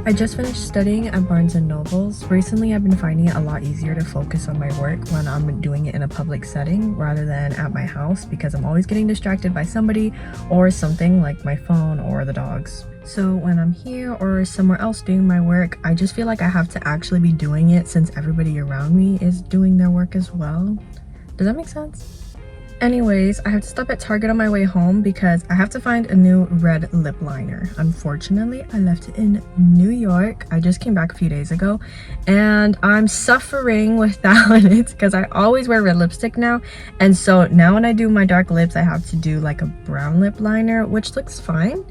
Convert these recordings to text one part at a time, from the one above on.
I just finished studying at Barnes & Noble's. Recently, I've been finding it a lot easier to focus on my work when I'm doing it in a public setting rather than at my house because I'm always getting distracted by somebody or something like my phone or the dogs. So when I'm here or somewhere else doing my work, I just feel like I have to actually be doing it since everybody around me is doing their work as well. Does that make sense? Anyways, I have to stop at Target on my way home because I have to find a new red lip liner. Unfortunately, I left it in New York. I just came back a few days ago and I'm suffering without it because I always wear red lipstick now. And so now when I do my dark lips, I have to do like a brown lip liner, which looks fine,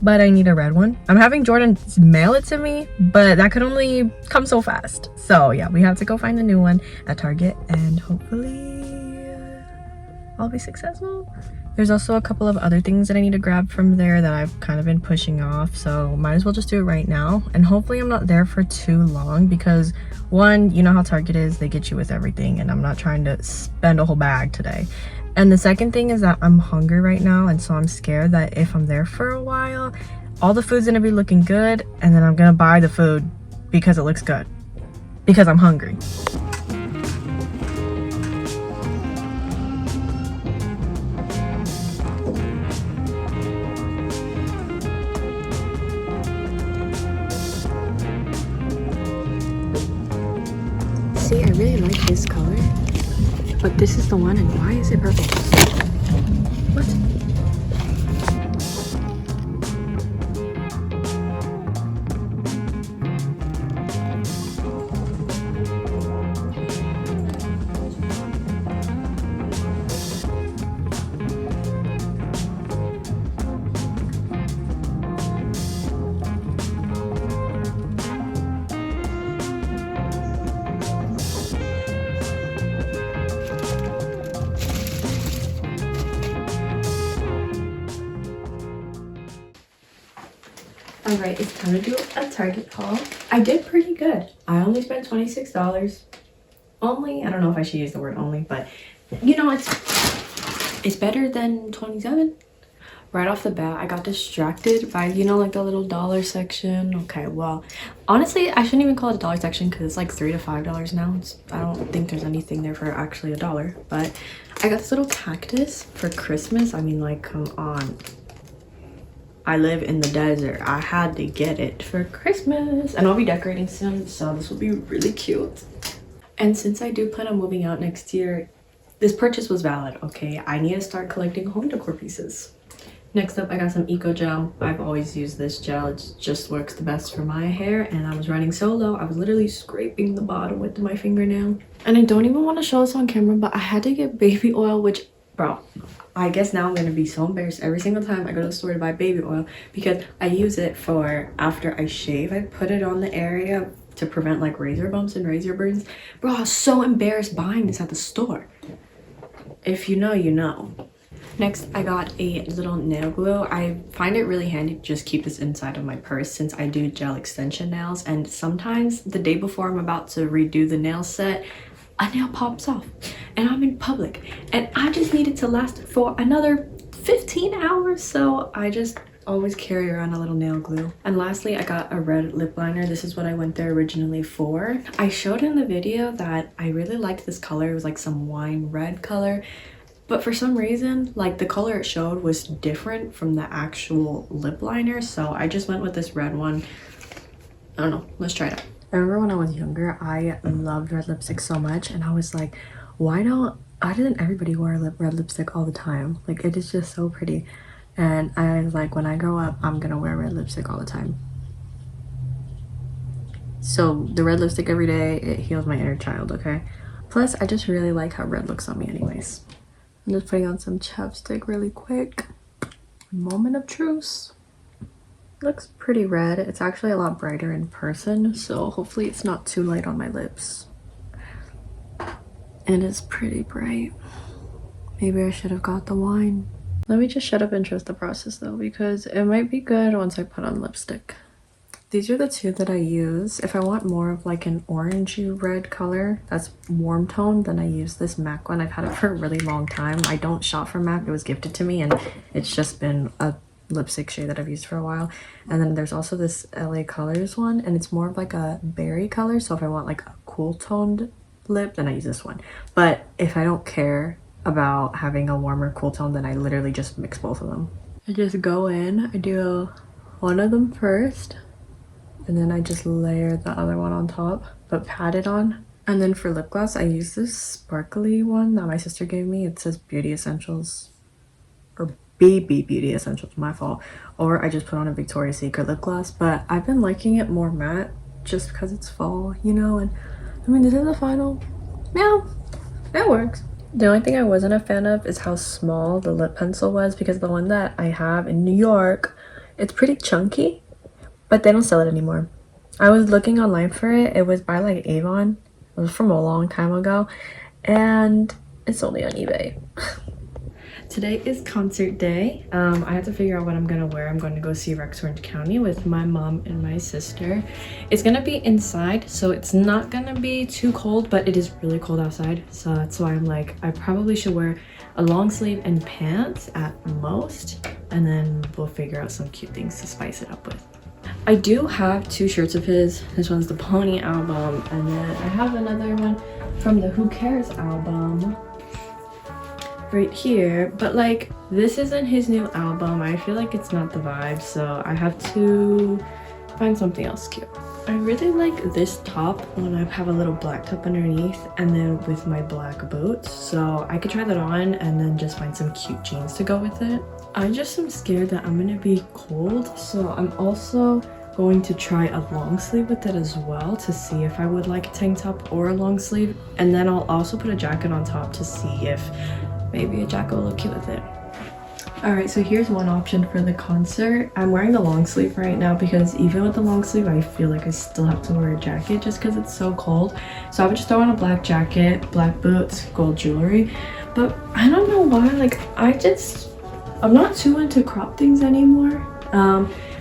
but I need a red one. I'm having Jordan mail it to me, but that could only come so fast. So yeah, we have to go find a new one at Target and hopefully I'll be successful. There's also a couple of other things that I need to grab from there that I've kind of been pushing off, so might as well just do it right now. And hopefully I'm not there for too long because one, you know how Target is, they get you with everything and I'm not trying to spend a whole bag today. And the second thing is that I'm hungry right now, and so I'm scared that if I'm there for a while, all the food's gonna be looking good and then I'm gonna buy the food because it looks good because I'm hungry. See, I really like this color, but this is the one, and why is it purple? What? Alright, it's time to do a Target haul. I did pretty good. I only spent $26. Only, I don't know if I should use the word only, but you know, it's better than 27. Right off the bat, I got distracted by, you know, like the little dollar section. Okay, well, honestly, I shouldn't even call it a dollar section because it's like $3 to $5 now. I don't think there's anything there for actually $1, but I got this little cactus for Christmas. I mean, like, come on. I live in the desert. I had to get it for Christmas and I'll be decorating soon, so this will be really cute. And since I do plan on moving out next year, this purchase was valid, okay? I need to start collecting home decor pieces. Next up, I got some Eco Gel. I've always used this gel. It just works the best for my hair, and I was running so low, I was literally scraping the bottom with my fingernail. And I don't even want to show this on camera, but I had to get baby oil, which, bro, I guess now I'm gonna be so embarrassed every single time I go to the store to buy baby oil because I use it for after I shave. I put it on the area to prevent like razor bumps and razor burns. Bro, I was so embarrassed buying this at the store. If you know, you know. Next, I got a little nail glue. I find it really handy to just keep this inside of my purse since I do gel extension nails, and sometimes the day before I'm about to redo the nail set, a nail pops off and I'm in public and I just need it to last for another 15 hours, so I just always carry around a little nail glue. And lastly, I got a red lip liner. This is what I went there originally for. I showed in the video that I really liked this color. It was like some wine red color, but for some reason, like, the color it showed was different from the actual lip liner, so I just went with this red one. I don't know, let's try it out. I remember when I was younger, I loved red lipstick so much, and I was like, why didn't everybody wear red lipstick all the time? Like, it is just so pretty. And I was like, when I grow up, I'm gonna wear red lipstick all the time. So the red lipstick every day, it heals my inner child, okay? Plus, I just really like how red looks on me anyways. I'm just putting on some chapstick really quick. Moment of truce. Looks pretty red. It's actually a lot brighter in person, so hopefully it's not too light on my lips. And it's pretty bright. Maybe I should have got the wine. Let me just shut up and trust the process though, because it might be good once I put on lipstick. These are the two that I use. If I want more of like an orangey red color that's warm tone, then I use this MAC one. I've had it for a really long time. I don't shop from MAC. It was gifted to me and it's just been a lipstick shade that I've used for a while. And then there's also this LA Colors one, and it's more of like a berry color. So if I want like a cool toned lip, then I use this one. But if I don't care about having a warmer cool tone, then I literally just mix both of them. I just go in, I do one of them first, and then I just layer the other one on top, but pat it on. And then for lip gloss, I use this sparkly one that my sister gave me. It says Beauty Essentials, or BB Beauty Essentials, my fault. Or I just put on a Victoria's Secret lip gloss, but I've been liking it more matte just because it's fall, you know? And I mean, this is the final. Yeah, that works. The only thing I wasn't a fan of is how small the lip pencil was, because the one that I have in New York, it's pretty chunky. But they don't sell it anymore. I was looking online for it. It was by like Avon. It was from a long time ago. And it's only on eBay. Today is concert day. I have to figure out what I'm gonna wear. I'm going to go see Rex Orange County with my mom and my sister. It's gonna be inside, so it's not gonna be too cold, but it is really cold outside. So that's why I'm like, I probably should wear a long sleeve and pants at most. And then we'll figure out some cute things to spice it up with. I do have two shirts of his. This one's the Pony album, and then I have another one from the Who Cares album right here. But like, this isn't his new album. I feel like it's not the vibe, so I have to find something else cute. I really like this top when I have a little black top underneath and then with my black boots, so I could try that on and then just find some cute jeans to go with it. I just am scared that I'm gonna be cold, so I'm also going to try a long sleeve with it as well to see if I would like a tank top or a long sleeve, and then I'll also put a jacket on top to see if maybe a jacket will look cute with it. Alright, so here's one option for the concert. I'm wearing the long sleeve right now because even with the long sleeve, I feel like I still have to wear a jacket just because it's so cold. So I would just throw on a black jacket, black boots, gold jewelry. But I don't know why, like, I'm not too into crop things anymore.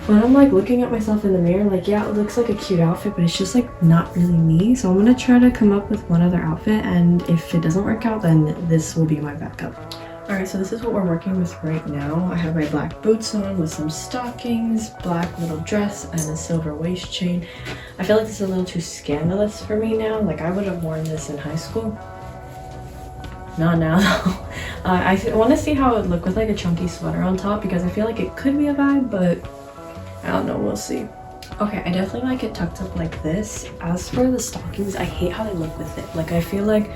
When I'm like looking at myself in the mirror, like, yeah, it looks like a cute outfit, but it's just like not really me. So I'm gonna try to come up with one other outfit, and if it doesn't work out, then this will be my backup. Alright, so this is what we're working with right now. I have my black boots on with some stockings, black little dress, and a silver waist chain. I feel like this is a little too scandalous for me now. Like, I would have worn this in high school. Not now though. I want to see how it would look with like a chunky sweater on top, because I feel like it could be a vibe, but I don't know, we'll see. Okay, I definitely like it tucked up like this. As for the stockings, I hate how they look with it. Like, I feel like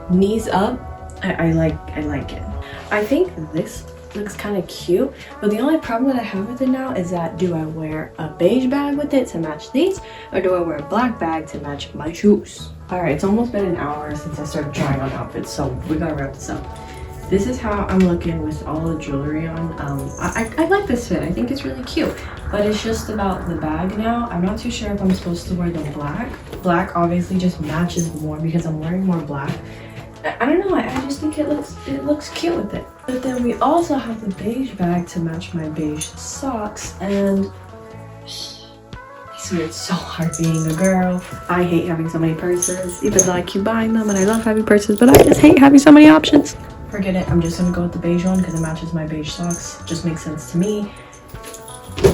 knees up, I like it. I think this looks kind of cute, but the only problem that I have with it now is that, do I wear a beige bag with it to match these, or do I wear a black bag to match my shoes? Alright, it's almost been an hour since I started trying on outfits, so we gotta wrap this up. This is how I'm looking with all the jewelry on. I like this fit. I think it's really cute, but it's just about the bag now. I'm not too sure if I'm supposed to wear the black. Black obviously just matches more because I'm wearing more black. I don't know, I just think it looks cute with it. But then we also have the beige bag to match my beige socks, and I swear it's so hard being a girl. I hate having so many purses, even though I keep buying them and I love having purses, but I just hate having so many options. Forget it, I'm just gonna go with the beige one because it matches my beige socks. Just makes sense to me.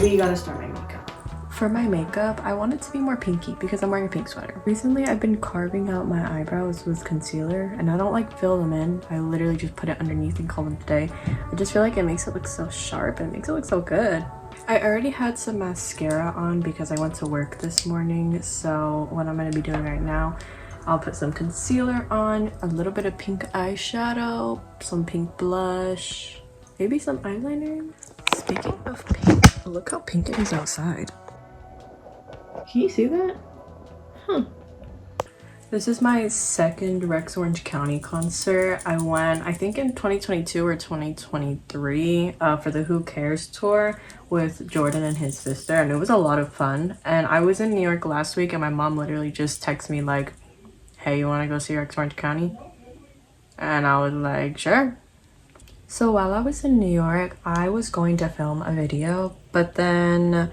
We gotta start my makeup. For my makeup, I want it to be more pinky because I'm wearing a pink sweater. Recently, I've been carving out my eyebrows with concealer, and I don't like fill them in. I literally just put it underneath and call them today. I just feel like it makes it look so sharp and it makes it look so good. I already had some mascara on because I went to work this morning, so what I'm going to be doing right now, I'll put some concealer on, a little bit of pink eyeshadow, some pink blush, maybe some eyeliner. Speaking of pink, look how pink it is outside. Can you see that? Huh. This is my second Rex Orange County concert. I went, I think in 2022 or 2023 for the Who Cares tour with Jordan and his sister, and it was a lot of fun. And I was in New York last week and my mom literally just texted me like, hey, you want to go see Rex Orange County? And I was like, sure. So while I was in New York, I was going to film a video, but then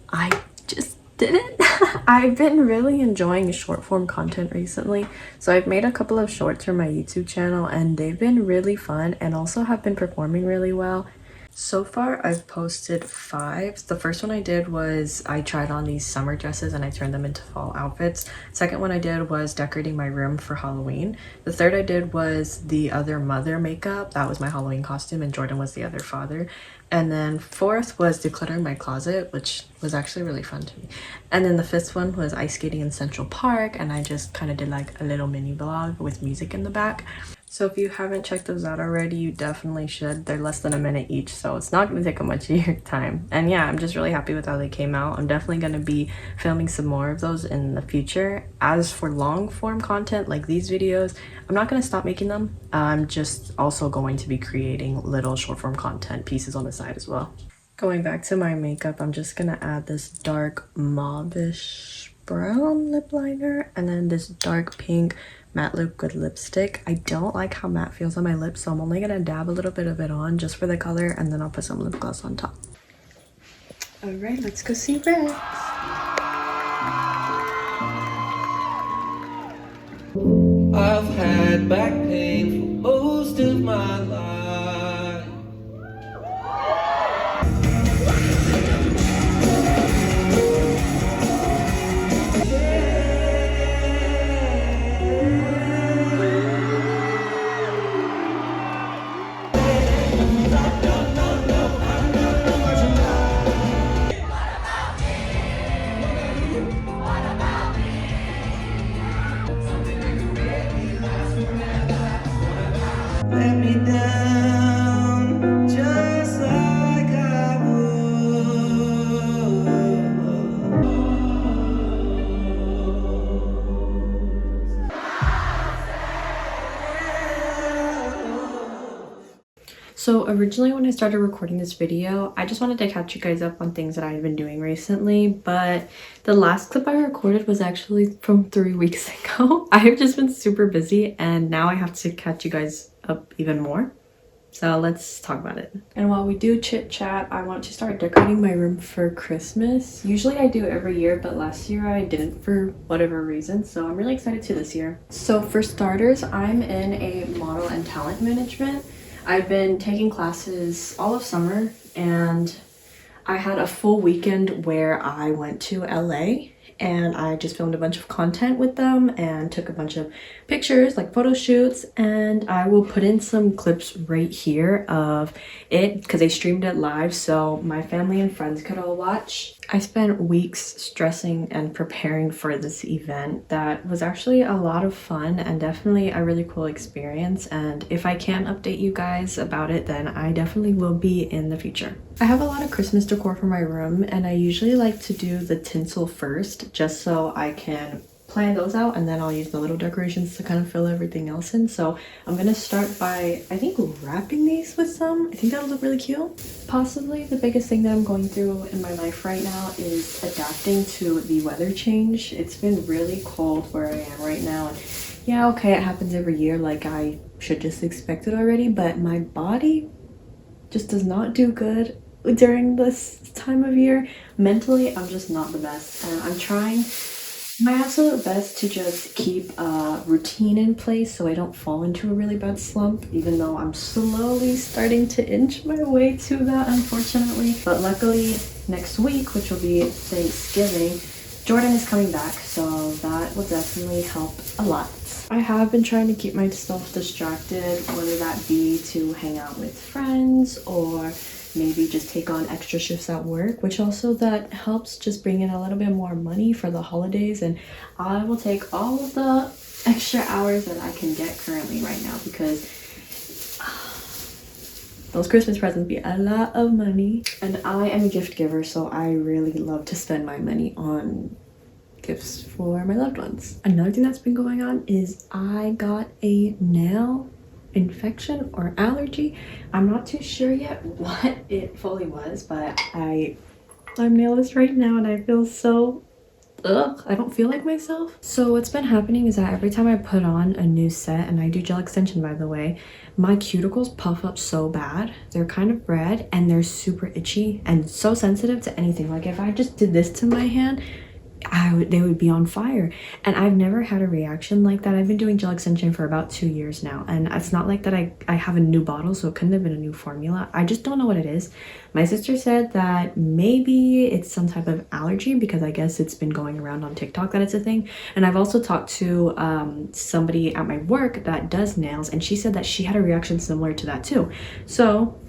I just didn't. I've been really enjoying short form content recently. So I've made a couple of shorts for my YouTube channel and they've been really fun and also have been performing really well. So far, I've posted 5. The first one I did was I tried on these summer dresses and I turned them into fall outfits. Second one I did was decorating my room for Halloween. The third I did was the other mother makeup. That was my Halloween costume and Jordan was the other father. And then fourth was decluttering my closet, which was actually really fun to me. And then the fifth one was ice skating in Central Park and I just kind of did like a little mini vlog with music in the back. So if you haven't checked those out already, you definitely should. They're less than a minute each, so it's not going to take up much of your time. And yeah, I'm just really happy with how they came out. I'm definitely going to be filming some more of those in the future. As for long form content like these videos, I'm not going to stop making them. I'm just also going to be creating little short form content pieces on the side as well. Going back to my makeup, I'm just going to add this dark mauve-ish brown lip liner and then this dark pink matte liquid lipstick. I don't like how matte feels on my lips, so I'm only gonna dab a little bit of it on just for the color and then I'll put some lip gloss on top. All right, let's go see Rex. I've had back pain for most of my life. Let me down just like I So originally when I started recording this video, I just wanted to catch you guys up on things that I've been doing recently, but the last clip I recorded was actually from 3 weeks ago. I've just been super busy and now I have to catch you guys up even more. So let's talk about it. And while we do chit chat, I want to start decorating my room for Christmas. Usually I do it every year, but last year I didn't for whatever reason. So I'm really excited to this year. So for starters, I'm in a model and talent management. I've been taking classes all of summer and I had a full weekend where I went to LA and I just filmed a bunch of content with them and took a bunch of pictures, like photo shoots, and I will put in some clips right here of it because they streamed it live so my family and friends could all watch. I spent weeks stressing and preparing for this event that was actually a lot of fun and definitely a really cool experience, and if I can update you guys about it, then I definitely will be in the future. I have a lot of Christmas decor for my room and I usually like to do the tinsel first just so I can plan those out and then I'll use the little decorations to kind of fill everything else in. So I'm gonna start by, I think, wrapping these with some. I think that'll look really cute. Possibly the biggest thing that I'm going through in my life right now is adapting to the weather change. It's been really cold where I am right now. And yeah, okay, it happens every year, like I should just expect it already, but my body just does not do good during this time of year. Mentally, I'm just not the best, and I'm trying my absolute best to just keep a routine in place so I don't fall into a really bad slump, even though I'm slowly starting to inch my way to that, unfortunately. But luckily, next week, which will be Thanksgiving, Jordan is coming back, so that will definitely help a lot. I have been trying to keep myself distracted, whether that be to hang out with friends or maybe just take on extra shifts at work, which also that helps just bring in a little bit more money for the holidays. And I will take all of the extra hours that I can get currently right now because those Christmas presents be a lot of money. And I am a gift giver, so I really love to spend my money on gifts for my loved ones. Another thing that's been going on is I got a nail infection or allergy. I'm not too sure yet what it fully was, but I'm nailless right now and I feel so ugh, I don't feel like myself. So what's been happening is that every time I put on a new set, and I do gel extension by the way, my cuticles puff up so bad. They're kind of red and they're super itchy and so sensitive to anything. Like if I just did this to my hand, they would be on fire. And I've never had a reaction like that. I've been doing gel extension for about 2 years now, and it's not like that I have a new bottle, so it couldn't have been a new formula. I just don't know what it is. My sister said that maybe it's some type of allergy, because I guess it's been going around on TikTok that it's a thing. And I've also talked to somebody at my work that does nails, and she said that she had a reaction similar to that too. So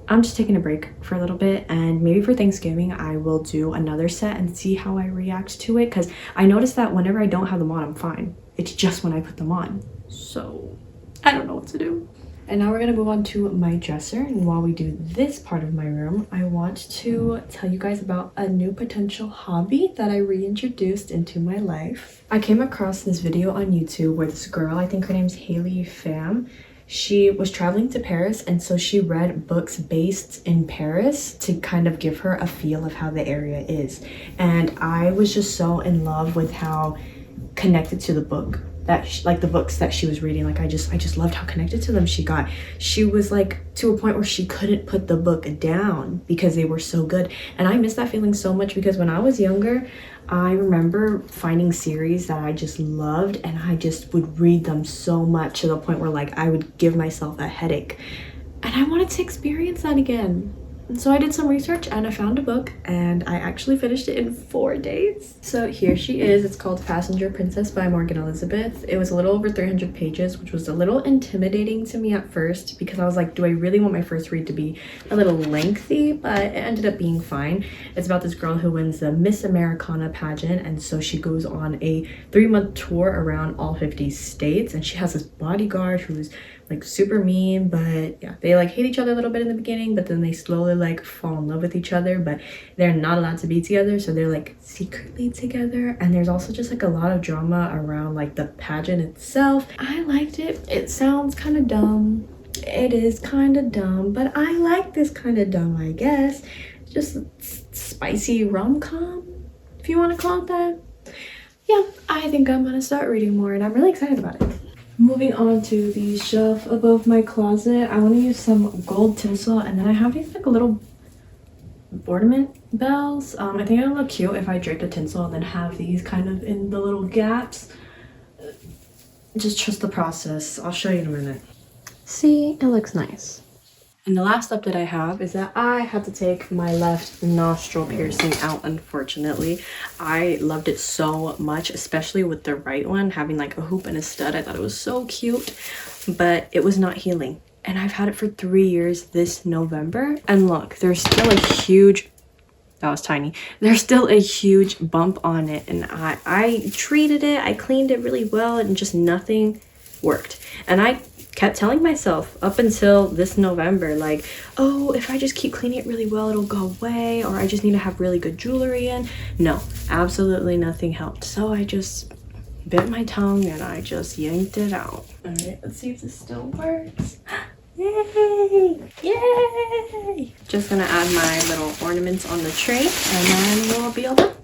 I'm just taking a break for a little bit, and maybe for Thanksgiving I will do another set and see how I react to it, because I noticed that whenever I don't have them on, I'm fine. It's just when I put them on. So I don't know what to do. And now we're gonna move on to my dresser, and while we do this part of my room, I want to tell you guys about a new potential hobby that I reintroduced into my life. I came across this video on YouTube where this girl, I think her name's Haley Pham, she was traveling to Paris, and so she read books based in Paris to kind of give her a feel of how the area is. And I was just so in love with how connected to the book that like the books that she was reading. Like I just loved how connected to them she got. She was like to a point where she couldn't put the book down because they were so good. And I miss that feeling so much, because when I was younger, I remember finding series that I just loved, and I just would read them so much to the point where like I would give myself a headache. And I wanted to experience that again. And so I did some research and I found a book, and I actually finished it in 4 days. So here she is. It's called Passenger Princess by Morgan Elizabeth. It was a little over 300 pages, which was a little intimidating to me at first, because I was like, do I really want my first read to be a little lengthy? But it ended up being fine. It's about this girl who wins the Miss Americana pageant, and so she goes on a 3-month tour around all 50 states, and she has this bodyguard who's like super mean, but yeah, they like hate each other a little bit in the beginning, but then they slowly like fall in love with each other, but they're not allowed to be together, so they're like secretly together. And there's also just like a lot of drama around like the pageant itself. I liked it. It sounds kind of dumb. It is kind of dumb, but I like this kind of dumb, I guess. Just spicy rom-com, if you want to call it that. Yeah, I think I'm gonna start reading more, and I'm really excited about it. Moving on to the shelf above my closet, I want to use some gold tinsel, and then I have these like little ornament bells. I think it'll look cute if I drape the tinsel and then have these kind of in the little gaps. Just trust the process. I'll show you in a minute. See, it looks nice. And the last update I have is that I had to take my left nostril piercing out, unfortunately. I loved it so much, especially with the right one, having like a hoop and a stud. I thought it was so cute, but it was not healing. And I've had it for 3 years this November. And look, there's still a huge, that was tiny. There's still a huge bump on it. And I treated it, I cleaned it really well, and just nothing worked. And I kept telling myself up until this November, like, oh, if I just keep cleaning it really well, it'll go away, or I just need to have really good jewelry in. No, absolutely nothing helped. So I just bit my tongue and I just yanked it out. All right, let's see if this still works. Yay! Yay! Just gonna add my little ornaments on the tray, and then we'll be all done.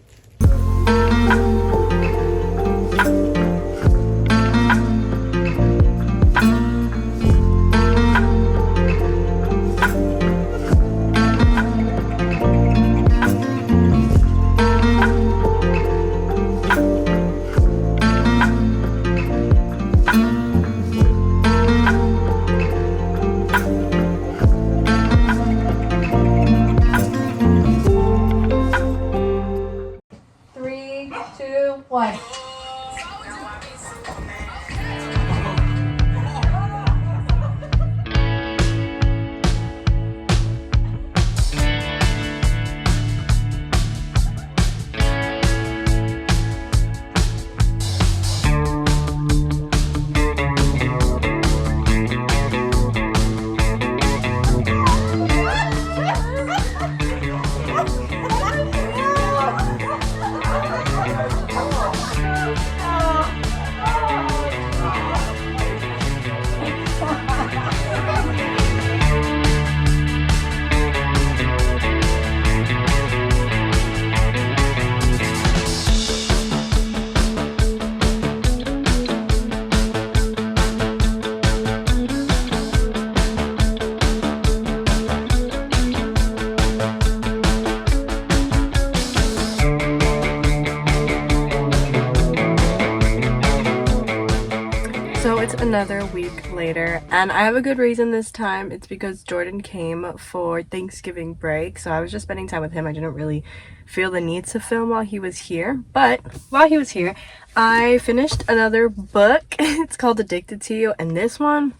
another week later, and I have a good reason this time. It's because Jordan came for Thanksgiving break, so I was just spending time with him. I didn't really feel the need to film while he was here, but while he was here, I finished another book. It's called Addicted to You, and this one,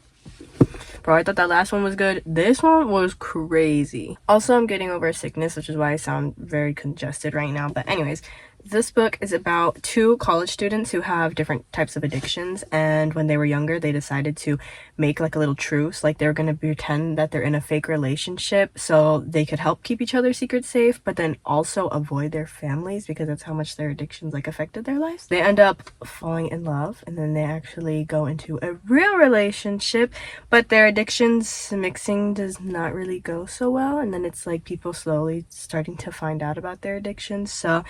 bro, I thought that last one was good. This one was crazy. Also, I'm getting over a sickness, which is why I sound very congested right now, but anyways, this book is about two college students who have different types of addictions, and when they were younger they decided to make like a little truce, like they're gonna pretend that they're in a fake relationship so they could help keep each other's secrets safe, but then also avoid their families because that's how much their addictions like affected their lives. They end up falling in love, and then they actually go into a real relationship, but their addictions mixing does not really go so well, and then it's like people slowly starting to find out about their addictions. So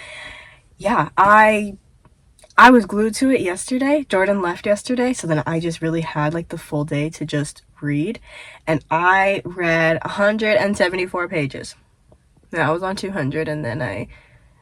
yeah, I was glued to it yesterday. Jordan left yesterday, so then I just really had like the full day to just read, and I read 174 pages. Yeah, I was on 200, and then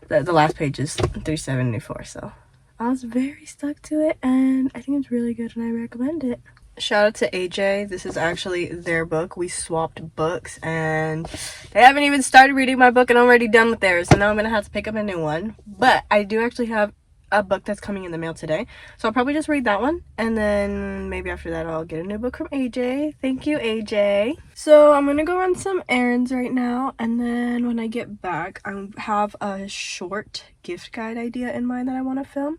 the last page is 374, so I was very stuck to it, and I think it's really good and I recommend it. Shout out to AJ. This is actually their book. We swapped books, and they haven't even started reading my book and I'm already done with theirs, so now I'm gonna have to pick up a new one. But I do actually have a book that's coming in the mail today, so I'll probably just read that one, and then maybe after that I'll get a new book from AJ. Thank you, AJ. So I'm gonna go run some errands right now, and then when I get back I have a short gift guide idea in mind that I want to film.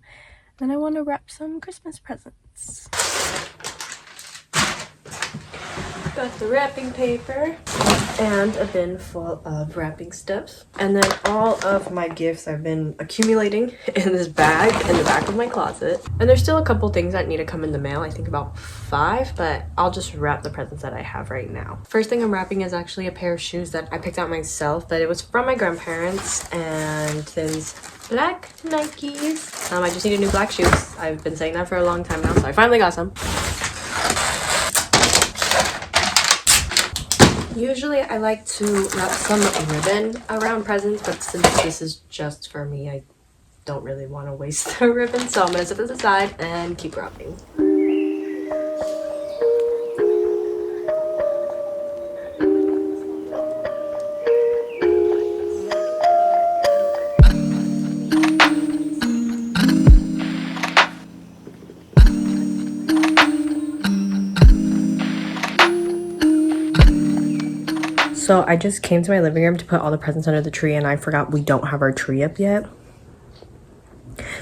Then I want to wrap some Christmas presents. Got the wrapping paper and a bin full of wrapping stuff, and then all of my gifts I've been accumulating in this bag in the back of my closet, and there's still a couple things that need to come in the mail. I think about 5, but I'll just wrap the presents that I have right now. First thing I'm wrapping is actually a pair of shoes that I picked out myself, but it was from my grandparents, and these black Nikes. I just needed new black shoes. I've been saying that for a long time now, so I finally got some. Usually I like to wrap some ribbon around presents, but since this is just for me, I don't really want to waste the ribbon, so I'm going to set this aside and keep wrapping. So I just came to my living room to put all the presents under the tree, and I forgot we don't have our tree up yet.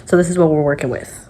So this is what we're working with.